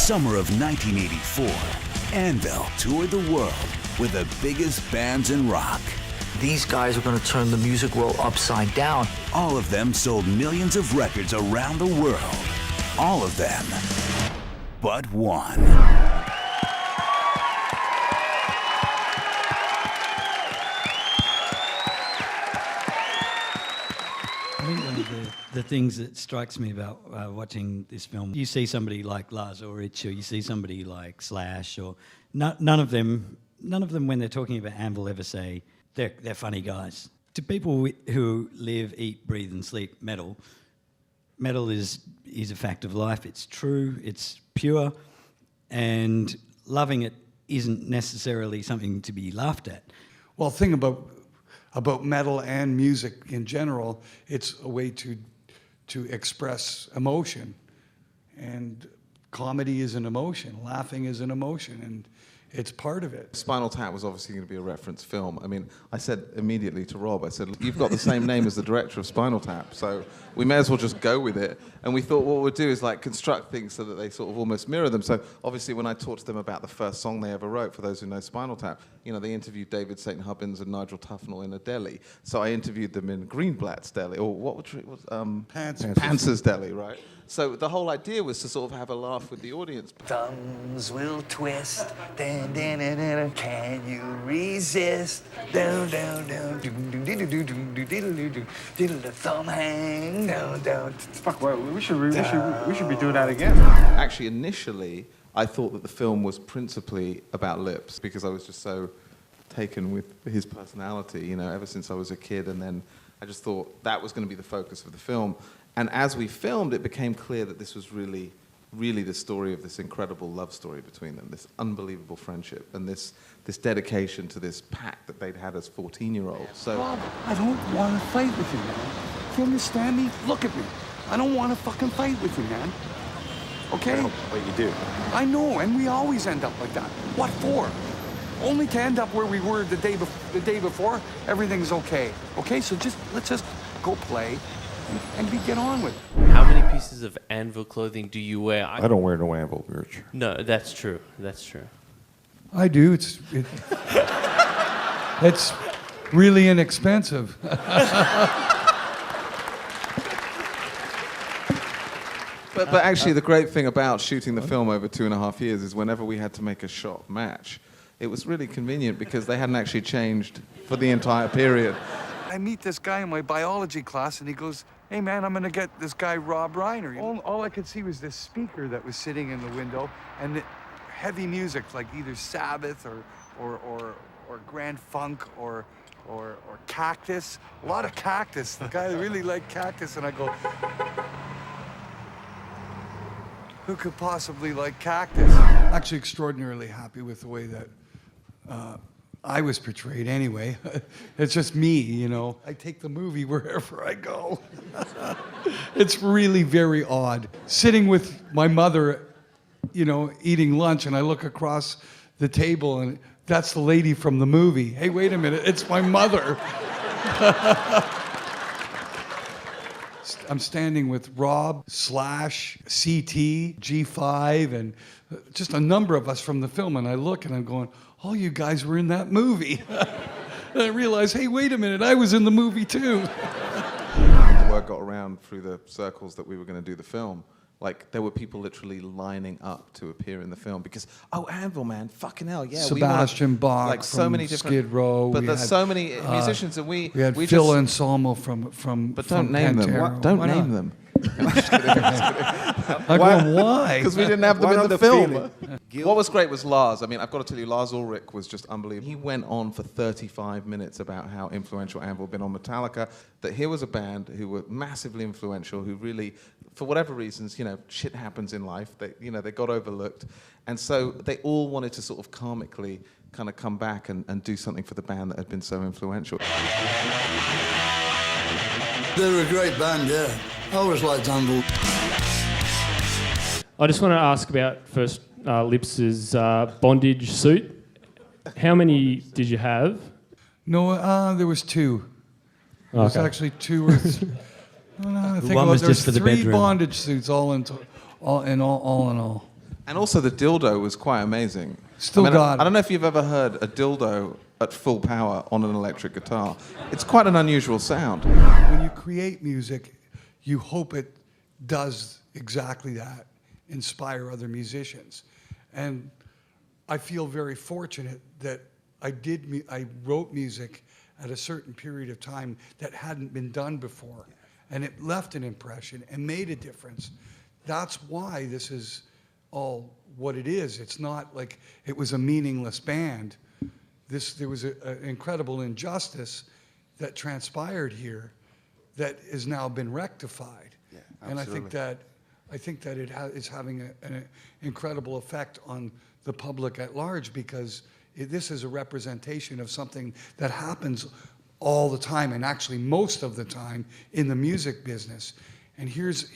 summer of 1984, Anvil toured the world with the biggest bands in rock. These guys are going to turn the music world upside down. All of them sold millions of records around the world. All of them, but one. I think one of the things that strikes me about watching this film, you see somebody like Lars Ulrich, or you see somebody like Slash, or none of them when they're talking about Anvil ever say they're funny guys. To people who live, eat, breathe and sleep metal is a fact of life. It's true, it's pure, and loving it isn't necessarily something to be laughed at. Well, the thing about metal and music in general, it's a way to express emotion. And comedy is an emotion, laughing is an emotion, and it's part of it. Spinal Tap was obviously going to be a reference film. I mean, I said immediately to Rob, I said, you've got the same name as the director of Spinal Tap, so we may as well just go with it. And we thought what we'd do is like construct things so that they sort of almost mirror them. So obviously when I talked to them about the first song they ever wrote, for those who know Spinal Tap, you know, they interviewed David St. Hubbins and Nigel Tufnell in a deli. So I interviewed them in Greenblatt's deli, or what was Panzer's deli, right? So the whole idea was to sort of have a laugh with the audience. Thumbs will twist, dun, dun, dun, dun, can you resist? Down, down, down, the thumb hang, down, down. Fuck, well, we should be doing that again. Actually, initially, I thought that the film was principally about Lips because I was just so taken with his personality, you know, ever since I was a kid, and then I just thought that was going to be the focus of the film. And as we filmed, it became clear that this was really the story of this incredible love story between them, this unbelievable friendship, and this dedication to this pact that they'd had as 14-year-olds. So, Bob, I don't want to fight with you, man. You understand me? Look at me. I don't want to fucking fight with you, man. Okay? But you do. I know, and we always end up like that. What for? Only to end up where we were the day before. Everything's okay. Okay, so let's just go play and get on with it. How many pieces of Anvil clothing do you wear? I don't wear no Anvil merch. No, that's true. That's true. I do. It's really inexpensive. But actually, the great thing about shooting the film over 2.5 years is whenever we had to make a shot match, it was really convenient because they hadn't actually changed for the entire period. I meet this guy in my biology class, and he goes, "Hey, man, I'm going to get this guy, Rob Reiner." All I could see was this speaker that was sitting in the window, and heavy music, like either Sabbath or Grand Funk or Cactus. A lot of Cactus. The guy really liked Cactus, and I go, who could possibly like Cactus? Actually, extraordinarily happy with the way that I was portrayed anyway. It's just me, you know. I take the movie wherever I go. It's really very odd. Sitting with my mother, you know, eating lunch, and I look across the table, and that's the lady from the movie. Hey, wait a minute, it's my mother. I'm standing with Rob, Slash, CT, G5, and just a number of us from the film, and I look and I'm going, all you guys were in that movie. And I realize, hey, wait a minute, I was in the movie too. The word got around through the circles that we were going to do the film. Like, there were people literally lining up to appear in the film because, oh, Anvil, man, fucking hell, yeah. Sebastian Bach like so from many different, Skid Row. But there's so many musicians, and we had we Phil just, Anselmo from But don't from name them. Pantera. Don't Why name not? them. Why? Because we didn't have them Why in the not film. the What was great was Lars. I mean, I've got to tell you, Lars Ulrich was just unbelievable. He went on for 35 minutes about how influential Anvil had been on Metallica, that here was a band who were massively influential, who really, for whatever reasons, you know, shit happens in life. They got overlooked. And so they all wanted to sort of karmically kind of come back and do something for the band that had been so influential. They're a great band, yeah. I always liked Anvil. I just want to ask about first Lips's bondage suit. How many did you have? No, there was two. There was actually two or three. I think One was there just for the three bedroom. bondage suits all in all. And also the dildo was quite amazing. Still got it. I don't know if you've ever heard a dildo at full power on an electric guitar. It's quite an unusual sound. When you create music, you hope it does exactly that, inspire other musicians. And I feel very fortunate that I wrote music at a certain period of time that hadn't been done before. And it left an impression and made a difference. That's why this is all what it is. It's not like it was a meaningless band. There was an incredible injustice that transpired here that has now been rectified. Yeah, and I think absolutely. that it is having an incredible effect on the public at large, because this is a representation of something that happens all the time, and actually most of the time in the music business. And here's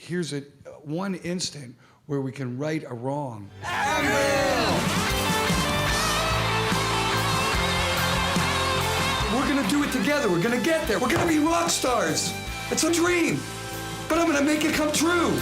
one instant where we can right a wrong. We're gonna do it together. We're gonna get there. We're gonna be rock stars. It's a dream, but I'm gonna make it come true.